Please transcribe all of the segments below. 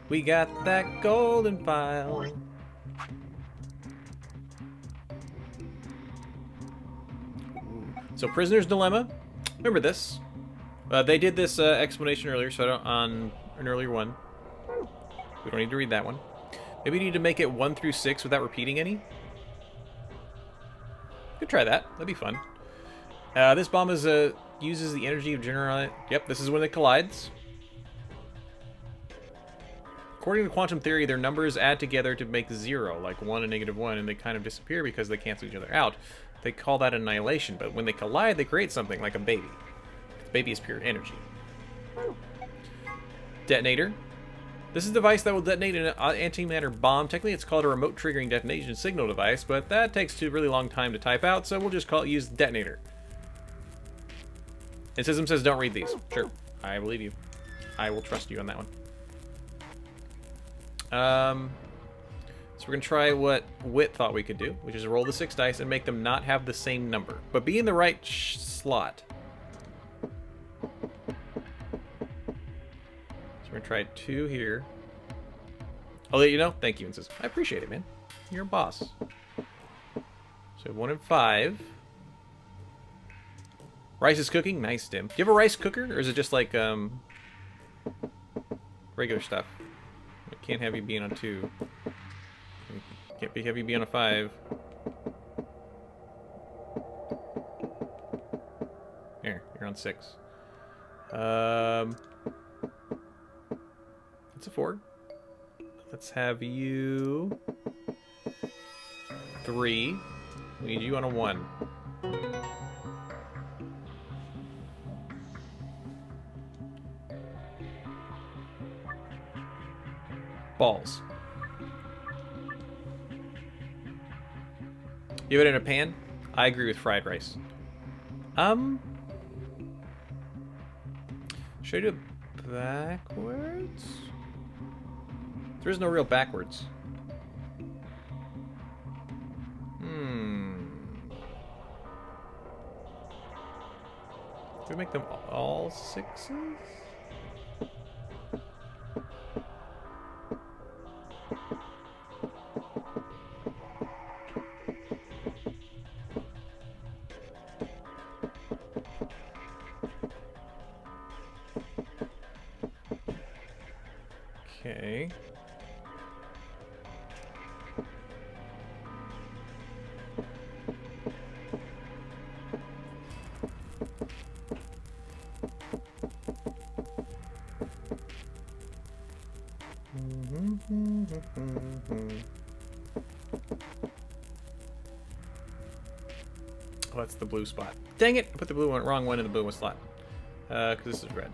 We got that golden file. So, Prisoner's Dilemma. Remember this. They did this explanation earlier, so I don't, on an earlier one. We don't need to read that one. Maybe we need to make it 1 through 6 without repeating any. Could try that. That'd be fun. This bomb is uses the energy of general. Yep, this is when it collides. According to quantum theory, their numbers add together to make 0, like 1 and -1, and they kind of disappear because they cancel each other out. They call that annihilation, but when they collide, they create something like a baby. The baby is pure energy. Detonator. This is a device that will detonate an antimatter bomb. Technically, it's called a remote triggering detonation signal device, but that takes a really long time to type out, so we'll just use detonator. And Sysm says don't read these. Sure, I believe you. I will trust you on that one. So we're going to try what Wit thought we could do, which is roll the 6 dice and make them not have the same number, but be in the right slot. So we're going to try 2 here. I'll let you know. Thank you, Insys. I appreciate it, man. You're a boss. So 1 and 5. Rice is cooking. Nice, Tim. Do you have a rice cooker, or is it just like regular stuff? I can't have you being on 2. Can't have you be on a 5. Here, you're on 6. It's a 4. Let's have you 3. We need you on a 1. Balls. You have it in a pan? I agree with fried rice. Should I do it backwards? There is no real backwards. Do we make them all 6s? Okay. Oh, that's the blue spot. Dang it! I put the blue one, wrong one in the blue slot. Because this is red.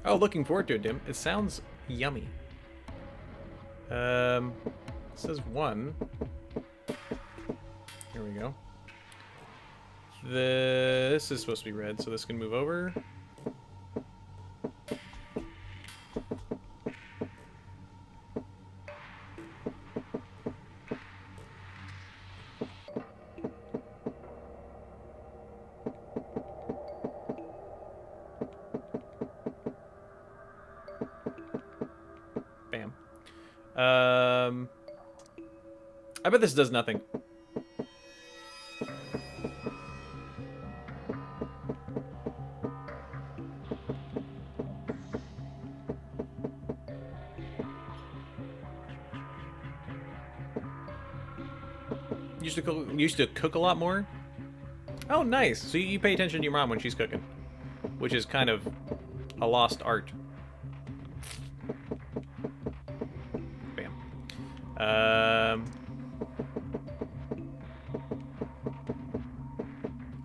Oh, looking forward to it, Dim. It sounds yummy. It says 1. Here we go. This is supposed to be red, so this can move over. Bam. I bet this does nothing. Used to cook a lot more? Oh, nice. So you pay attention to your mom when she's cooking, which is kind of a lost art. Bam.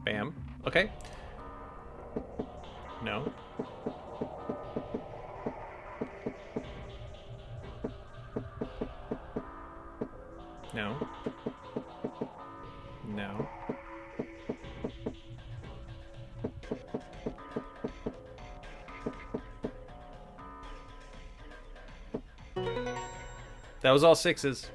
Bam. Okay. No. No. No. That was all 6s.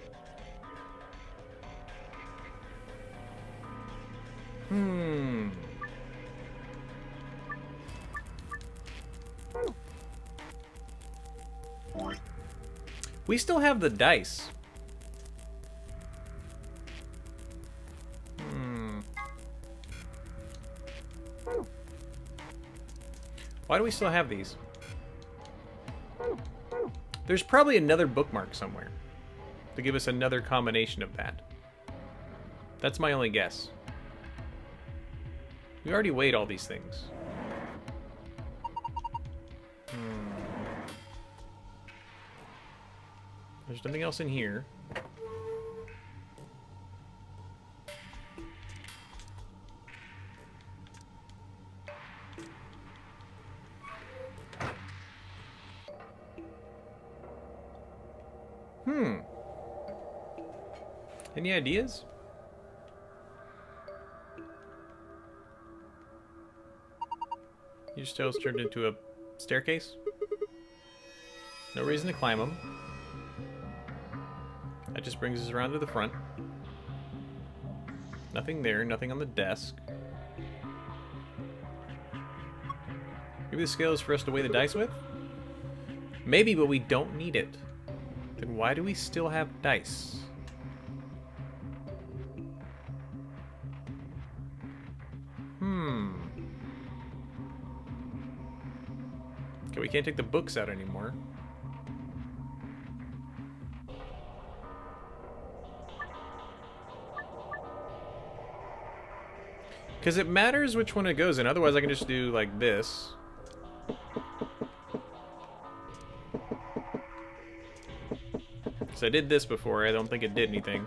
We still have the dice. Why do we still have these? There's probably another bookmark somewhere to give us another combination of that. That's my only guess. We already weighed all these things. There's nothing else in here. Any ideas? Your tail's turned into a staircase? No reason to climb them. That just brings us around to the front. Nothing there, nothing on the desk. Maybe the scale is for us to weigh the dice with? Maybe, but we don't need it. Then why do we still have dice? Okay, we can't take the books out anymore. Because it matters which one it goes in. Otherwise, I can just do like this. So I did this before. I don't think it did anything.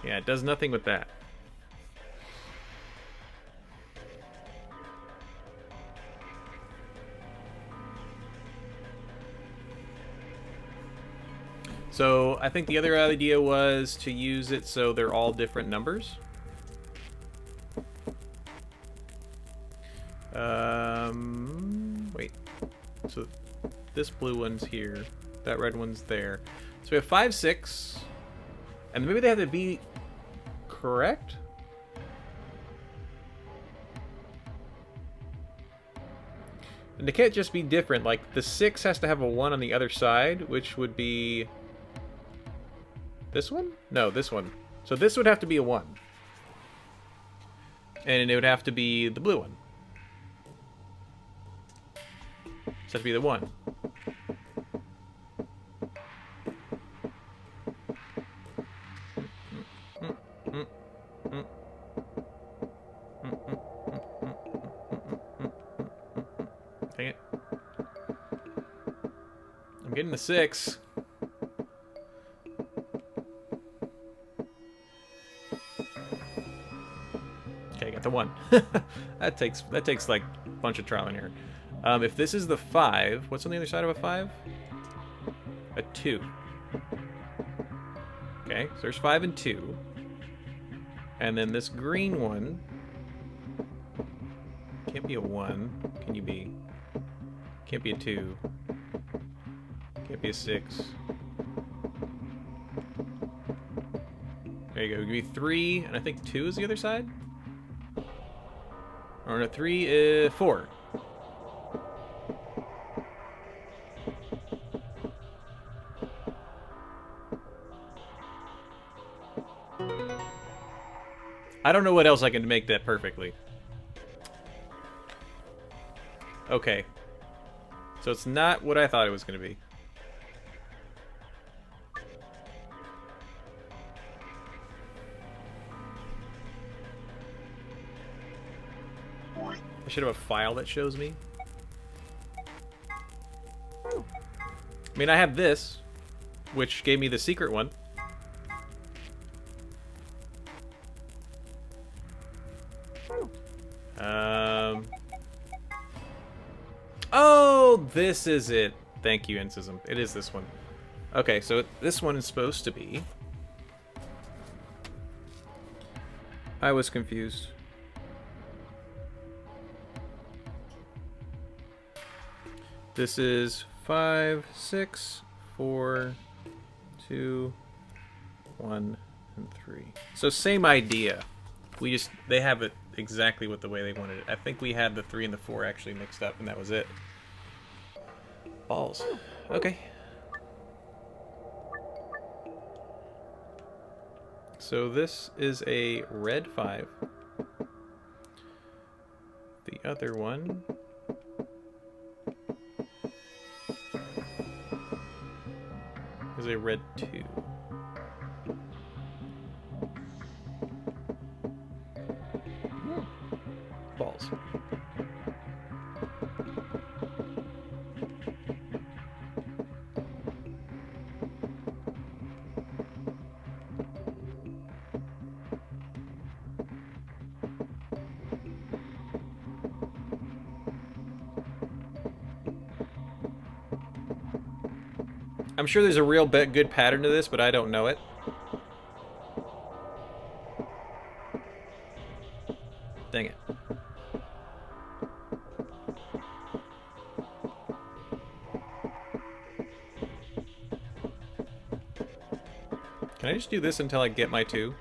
Yeah, it does nothing with that. So I think the other idea was to use it so they're all different numbers. Wait. So this blue one's here. That red one's there. So we have 5, 6. And maybe they have to be correct? And they can't just be different. Like, the 6 has to have a 1 on the other side, which would be... this one? No, this one. So this would have to be a 1. And it would have to be the blue one. So it has to be the 1. Dang it. I'm getting the 6. Okay, got the 1. that takes like a bunch of trial and error. If this is the 5, what's on the other side of a 5? A 2. Okay, so there's 5 and 2. And then this green one can't be a 1. Can you be? Can't be a 2. Can't be a 6. There you go. Give me 3, and I think 2 is the other side? Or no, 3, 4. I don't know what else I can make that perfectly. Okay. So it's not what I thought it was going to be. I should have a file that shows me. I mean, I have this, which gave me the secret one. Oh, this is it. Thank you, Insism. It is this one. Okay, so this one is supposed to be... I was confused. This is 5, 6, 4, 2, 1, and 3. So same idea. They have it exactly with the way they wanted it. I think we had the 3 and the 4 actually mixed up, and that was it. Balls. Okay. So this is a red 5. The other one is a red 2. Balls. I'm sure there's a real good pattern to this, but I don't know it. Dang it. Can I just do this until I get my 2?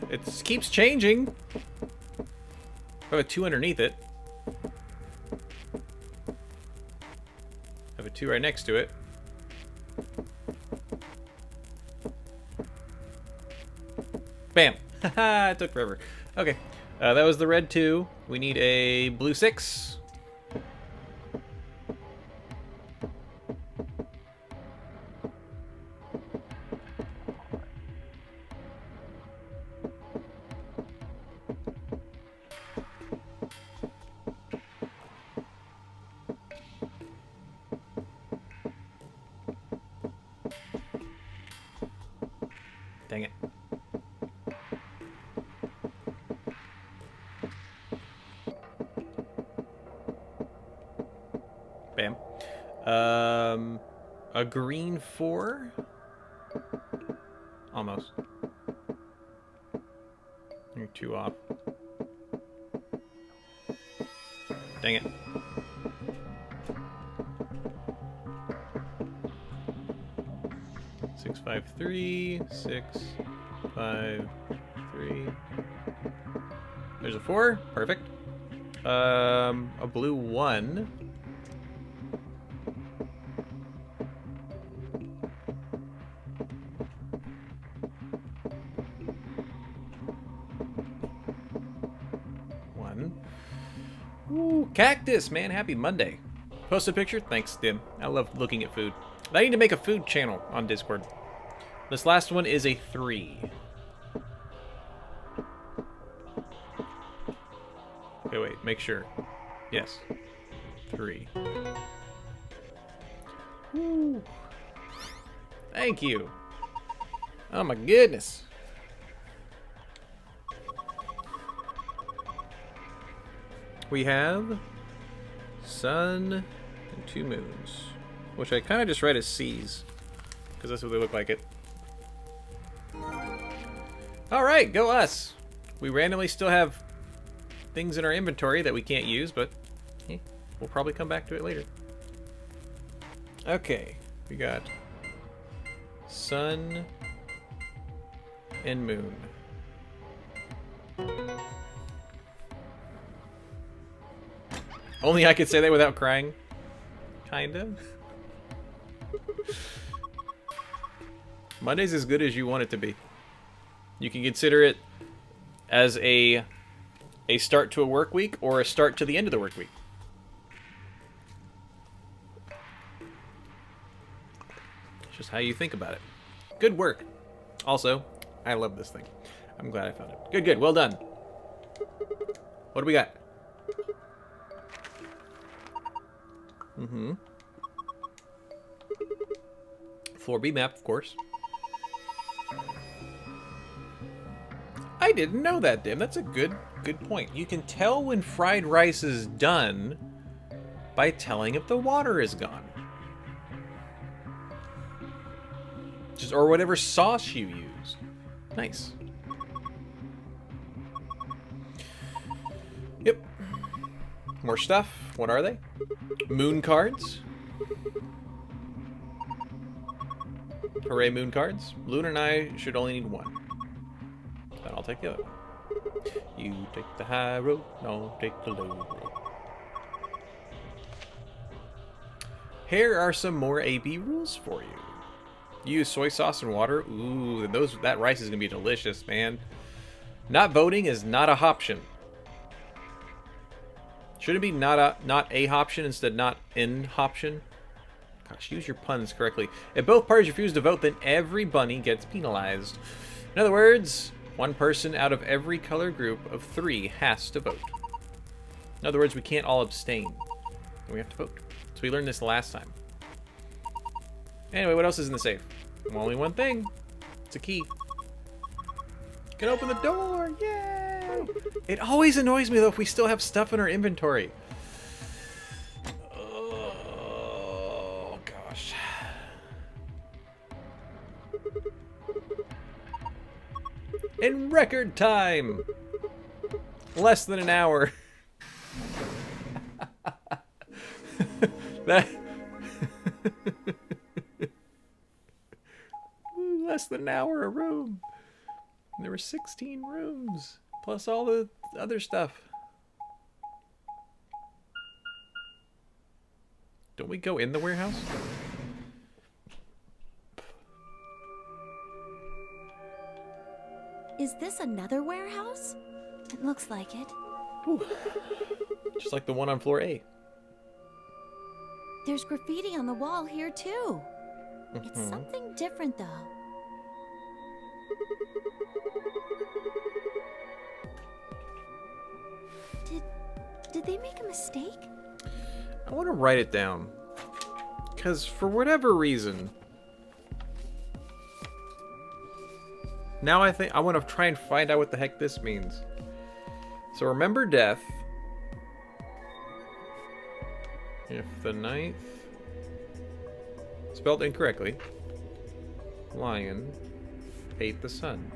It keeps changing. I have a 2 underneath it. I have a 2 right next to it. Bam! Haha, it took forever. Okay, that was the red 2. We need a blue 6. Dang it. Bam. A green 4? Almost. You're 2 off. Dang it. Six, 5, 3, 6, 5, 3. There's a 4. Perfect. A blue 1. Ooh, cactus, man. Happy Monday. Post a picture? Thanks, Dim. I love looking at food. I need to make a food channel on Discord. This last one is a 3. Okay, wait. Make sure. Yes. 3. Ooh. Thank you. Oh my goodness. We have sun and 2 moons, which I kind of just read as C's, because that's what they look like it. Alright, go us! We randomly still have things in our inventory that we can't use, but we'll probably come back to it later. Okay, we got sun and moon. Only I could say that without crying. Kind of. Monday's as good as you want it to be. You can consider it as a start to a work week or a start to the end of the work week. It's just how you think about it. Good work. Also, I love this thing. I'm glad I found it. Good, good. Well done. What do we got? Mm-hmm. 4B map, of course. I didn't know that, Dim. That's a good point. You can tell when fried rice is done by telling if the water is gone. Just, or whatever sauce you use. Nice. Yep. More stuff. What are they? Moon cards. Hooray, moon cards. Loon and I should only need one. Then I'll take the other one. You take the high road, I'll take the low road. Here are some more AB rules for you. Use soy sauce and water. Ooh, that rice is gonna be delicious, man. Not voting is not a option. Should it be not a option instead not in option? Gosh, use your puns correctly. If both parties refuse to vote, then every bunny gets penalized. In other words, one person out of every color group of 3 has to vote. In other words, we can't all abstain. We have to vote. So we learned this last time. Anyway, what else is in the safe? Well, only one thing. It's a key. You can open the door! Yay! It always annoys me, though, if we still have stuff in our inventory. Oh, gosh. In record time! Less than an hour. That... Less than an hour a room. And there were 16 rooms, plus all the other stuff. Don't we go in the warehouse? Is this another warehouse? It looks like it. Ooh. Just like the one on floor A. There's graffiti on the wall here too. It's something different though. Did they make a mistake? I want to write it down. Because for whatever reason... Now I think I want to try and find out what the heck this means. So remember death. If the 9th... Spelled incorrectly. Lion ate the sun.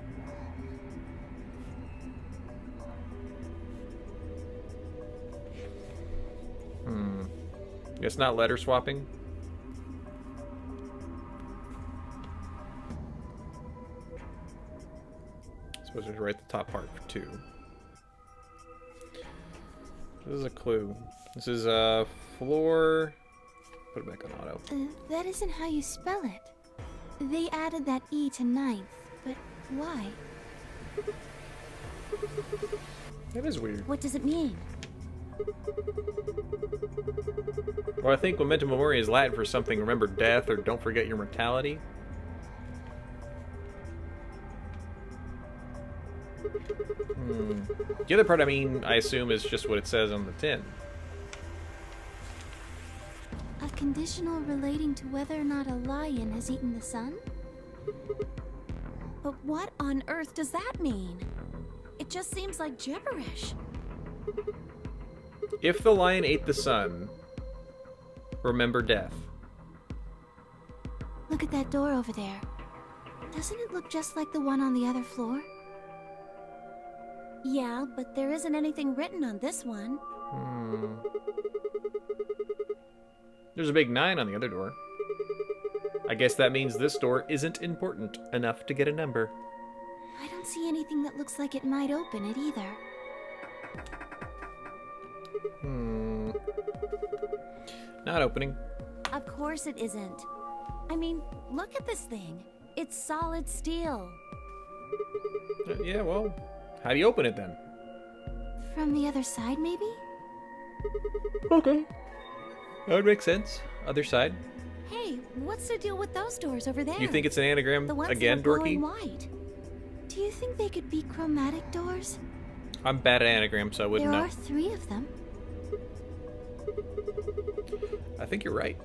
It's not letter swapping. I suppose we should write the top part for 2. This is a clue. This is a floor. Put it back on auto. That isn't how you spell it. They added that E to 9th, but why? That is weird. What does it mean? Well, I think memento mori is Latin for something. Remember death or don't forget your mortality. The other part, I mean, I assume is just what it says on the tin. A conditional relating to whether or not a lion has eaten the sun? But what on earth does that mean? It just seems like gibberish. If the lion ate the sun, remember death. Look at that door over there. Doesn't it look just like the one on the other floor? Yeah, but there isn't anything written on this one. There's a big 9 on the other door. I guess that means this door isn't important enough to get a number. I don't see anything that looks like it might open it either. Not opening. Of course it isn't. I mean, look at this thing. It's solid steel. Yeah, well, how do you open it then? From the other side, maybe? Okay. That would make sense. Other side. Hey, what's the deal with those doors over there? You think it's an anagram the ones again, that are Dorky? glowing white. Do you think they could be chromatic doors? I'm bad at anagrams, so I wouldn't There know. are 3 of them. I think you're right.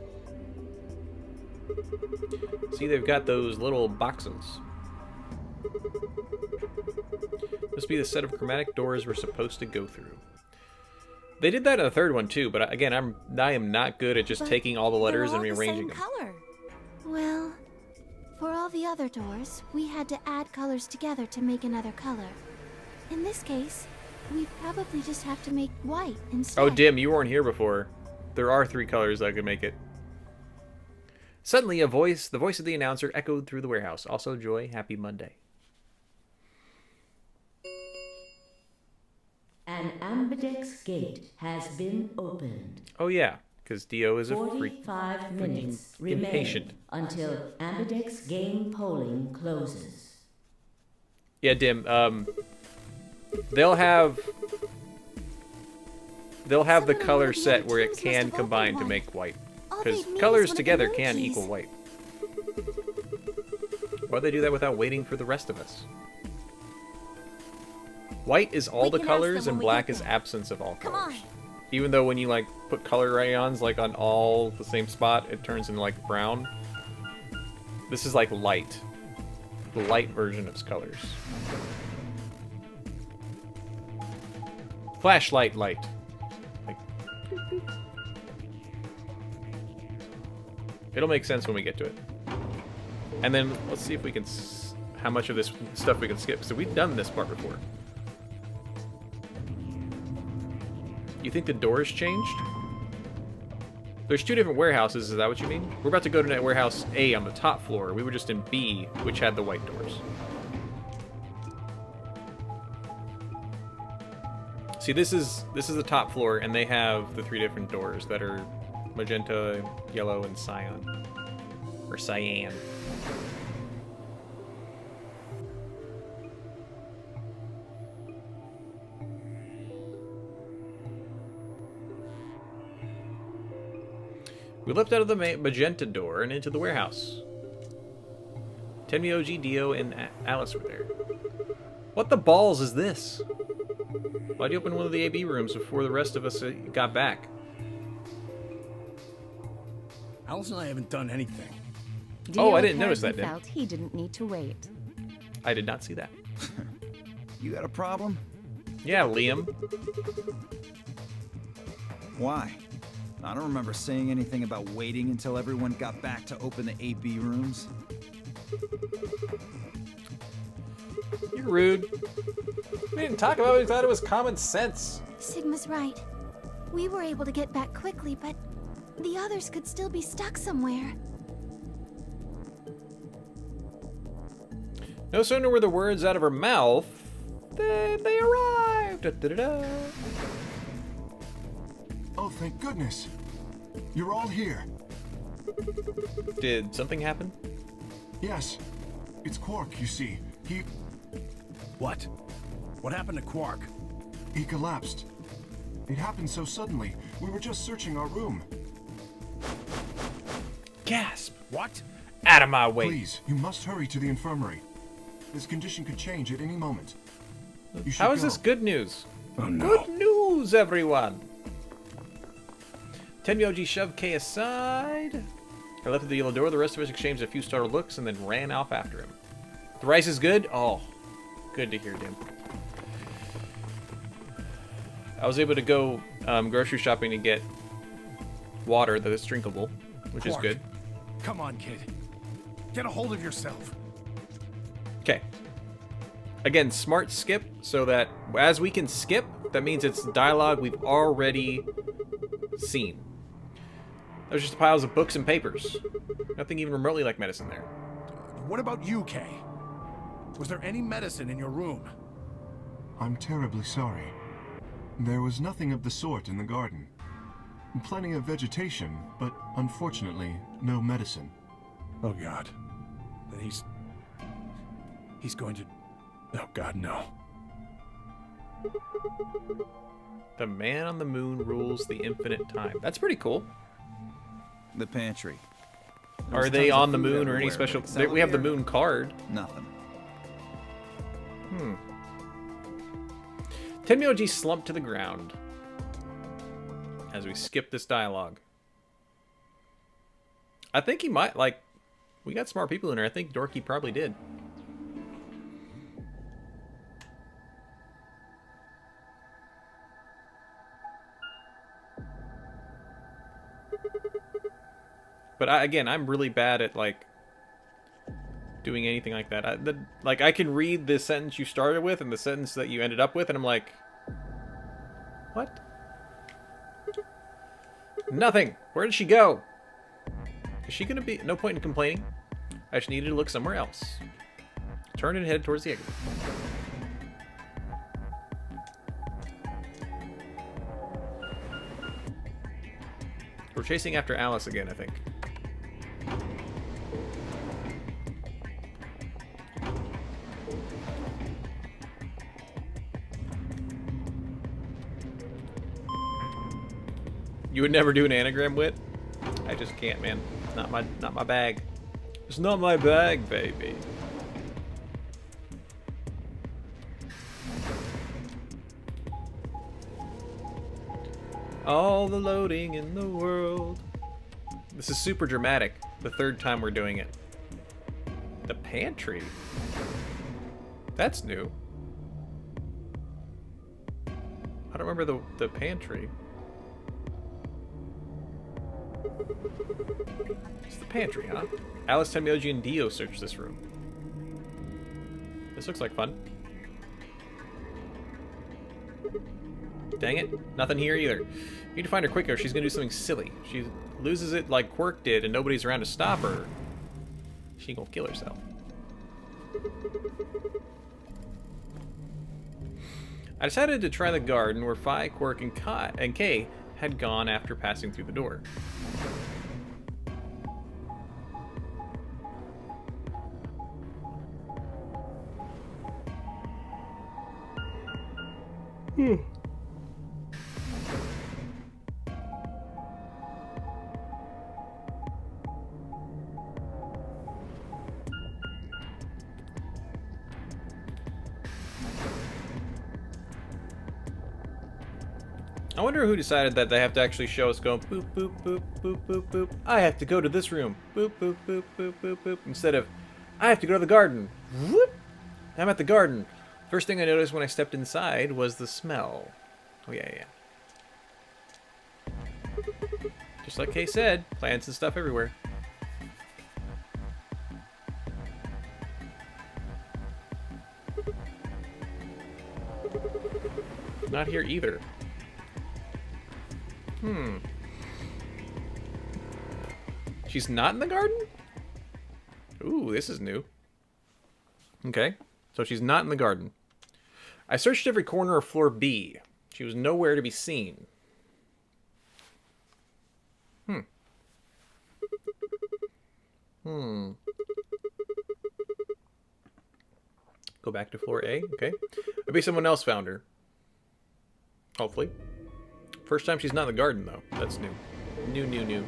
See, they've got those little boxes. Must be the set of chromatic doors we're supposed to go through. They did that in the 3rd one too, but again, I am not good at just But taking all the letters and they're all rearranging the them. same color. Well, for all the other doors, we had to add colors together to make another color. In this case, we probably just have to make white instead. Oh, Dim, you weren't here before. There are 3 colors that could make it. Suddenly, the voice of the announcer echoed through the warehouse. Also, Joy, happy Monday. An ambidex gate has been opened. Oh yeah, because Dio is a 45 minutes remain impatient until ambidex game polling closes. Yeah, Dim. They'll have the color set where it can combine to make white, because colors together can equal white. Why'd they do that without waiting for the rest of us? White is all the colors and black is absence of all colors. Even though when you like put color rayons like on all the same spot, it turns into like brown. This is like light. The light version of colors. Flashlight light. Like, it'll make sense when we get to it. And then let's see if we can how much of this stuff we can skip. So we've done this part before. You think the doors changed? There's two different warehouses, is that what you mean? We're about to go to warehouse A on the top floor. We were just in B, which had the white doors. See, this is the top floor, and they have the three different doors that are magenta, yellow, and cyan. Or cyan. We leapt out of the magenta door and into the warehouse. Tenmi, OG, Dio, and Alice were there. What the balls is this? Why'd you open one of the AB rooms before the rest of us got back? Alice and I haven't done anything. Oh, I didn't notice that, Dim. Felt he didn't need to wait. I did not see that. You got a problem? Yeah, Liam. Why? I don't remember saying anything about waiting until everyone got back to open the AB rooms. You're rude. We didn't talk about it. We thought it was common sense. Sigma's right. We were able to get back quickly, but the others could still be stuck somewhere. No sooner were the words out of her mouth than they arrived. Da-da-da-da. Oh, thank goodness. You're all here. Did something happen? Yes. It's Quark, you see. What? What happened to Quark? He collapsed. It happened so suddenly. We were just searching our room. Gasp. What? Out of my way. Please, you must hurry to the infirmary. His condition could change at any moment. You should How is go. this good news? Oh no. Good news, everyone. Tenmi, OG shoved Kay aside. I left at the yellow door. The rest of us exchanged a few startled looks and then ran off after him. The rice is good? Oh, good to hear, Dim. I was able to go grocery shopping to get water that is drinkable, which is Quark. good. Come on, kid. Get a hold of yourself. Okay. Again, smart skip, so that as we can skip, that means it's dialogue we've already seen. There's just piles of books and papers. Nothing even remotely like medicine there. What about you, Kay? Was there any medicine in your room? I'm terribly sorry. There was nothing of the sort in the garden. Plenty of vegetation, but unfortunately, no medicine. Oh God. Then he's going to... Oh God, no. The man on the moon rules the infinite time. That's pretty cool. The pantry. Are they on the moon or any special... We have the moon card. Nothing. Tenmi, OG slumped to the ground as we skip this dialogue. I think he might, like... We got smart people in here. I think Dorky probably did. But again, I'm really bad at, like, doing anything like that. I can read the sentence you started with and the sentence that you ended up with, and I'm like, what? Nothing. Where did she go? Is she gonna be... No point in complaining. I just needed to look somewhere else. Turn and head towards the exit. We're chasing after Alice again, I think. You would never do an anagram wit? I just can't, man. Not my bag. It's not my bag, baby. All the loading in the world. This is super dramatic. The third time we're doing it. The pantry? That's new. I don't remember the pantry. It's the pantry, huh? Alice, Temyoji, and Dio search this room. This looks like fun. Dang it. Nothing here either. You need to find her quicker. She's gonna do something silly. She loses it like Quirk did and nobody's around to stop her. She gonna kill herself. I decided to try the garden where Fi, Quirk, and Kay had gone after passing through the door. I wonder who decided that they have to actually show us going boop, boop, boop, boop, boop, boop. I have to go to this room. Boop, boop, boop, boop, boop, boop. Instead of, I have to go to the garden. Whoop. I'm at the garden. First thing I noticed when I stepped inside was the smell. Oh, yeah. Just like Kay said, plants and stuff everywhere. Not here either. She's not in the garden? Ooh, this is new. Okay, so she's not in the garden. I searched every corner of floor B. She was nowhere to be seen. Go back to floor A, okay. Maybe someone else found her. Hopefully. First time she's not in the garden, though. That's new. New.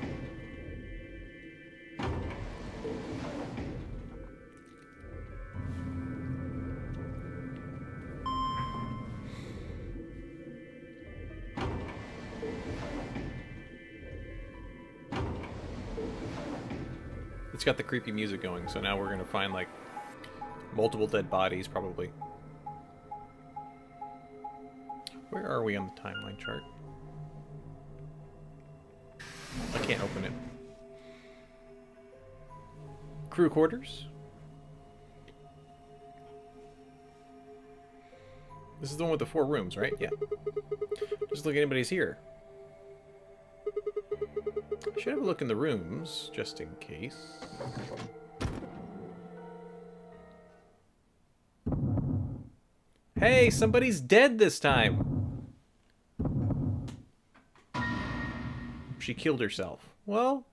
It's got the creepy music going, so now we're gonna find, like, multiple dead bodies, probably. Where are we on the timeline chart? I can't open it. Crew quarters? This is the one with the 4 rooms, right? Yeah. Just look if anybody's here. I should have a look in the rooms, just in case. Hey, somebody's dead this time! She killed herself. Well...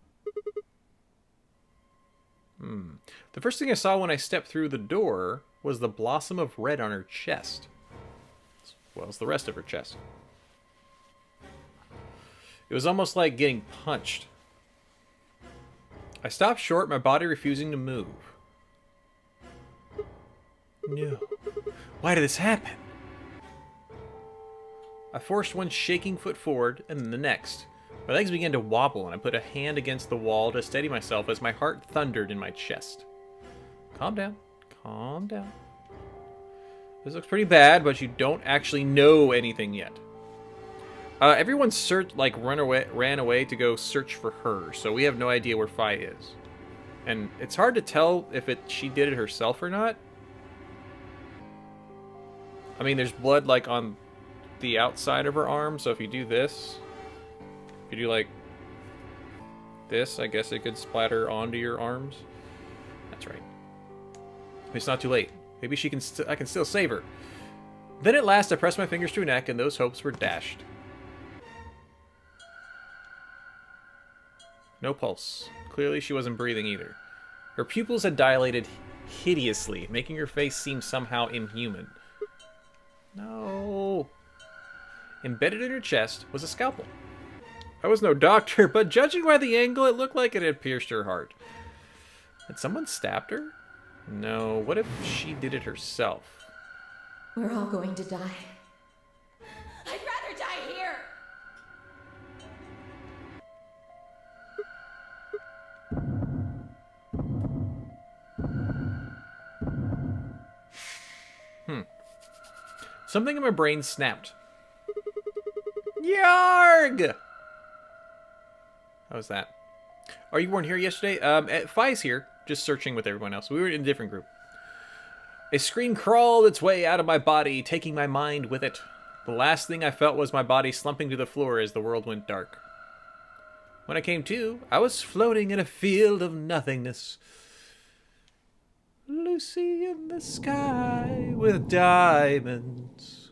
The first thing I saw when I stepped through the door was the blossom of red on her chest. As well as the rest of her chest. It was almost like getting punched. I stopped short, my body refusing to move. No. Why did this happen? I forced one shaking foot forward, and then the next. My legs began to wobble, and I put a hand against the wall to steady myself as my heart thundered in my chest. Calm down. Calm down. This looks pretty bad, but you don't actually know anything yet. Everyone ran away to go search for her, so we have no idea where Fi is. And it's hard to tell if she did it herself or not. I mean, there's blood, like, on the outside of her arm, so if you do this... If you do, like, this, I guess it could splatter onto your arms. That's right. It's not too late. Maybe she can. I can still save her. Then at last, I pressed my fingers to her neck, and those hopes were dashed. No pulse. Clearly, she wasn't breathing either. Her pupils had dilated hideously, making her face seem somehow inhuman. No. Embedded in her chest was a scalpel. I was no doctor, but judging by the angle, it looked like it had pierced her heart. Had someone stabbed her? No. What if she did it herself? We're all going to die. I'd rather die here! Something in my brain snapped. Yarg! How was that? Oh, you weren't here yesterday? Fi's here, just searching with everyone else. We were in a different group. A scream crawled its way out of my body, taking my mind with it. The last thing I felt was my body slumping to the floor as the world went dark. When I came to, I was floating in a field of nothingness. Lucy in the sky with diamonds.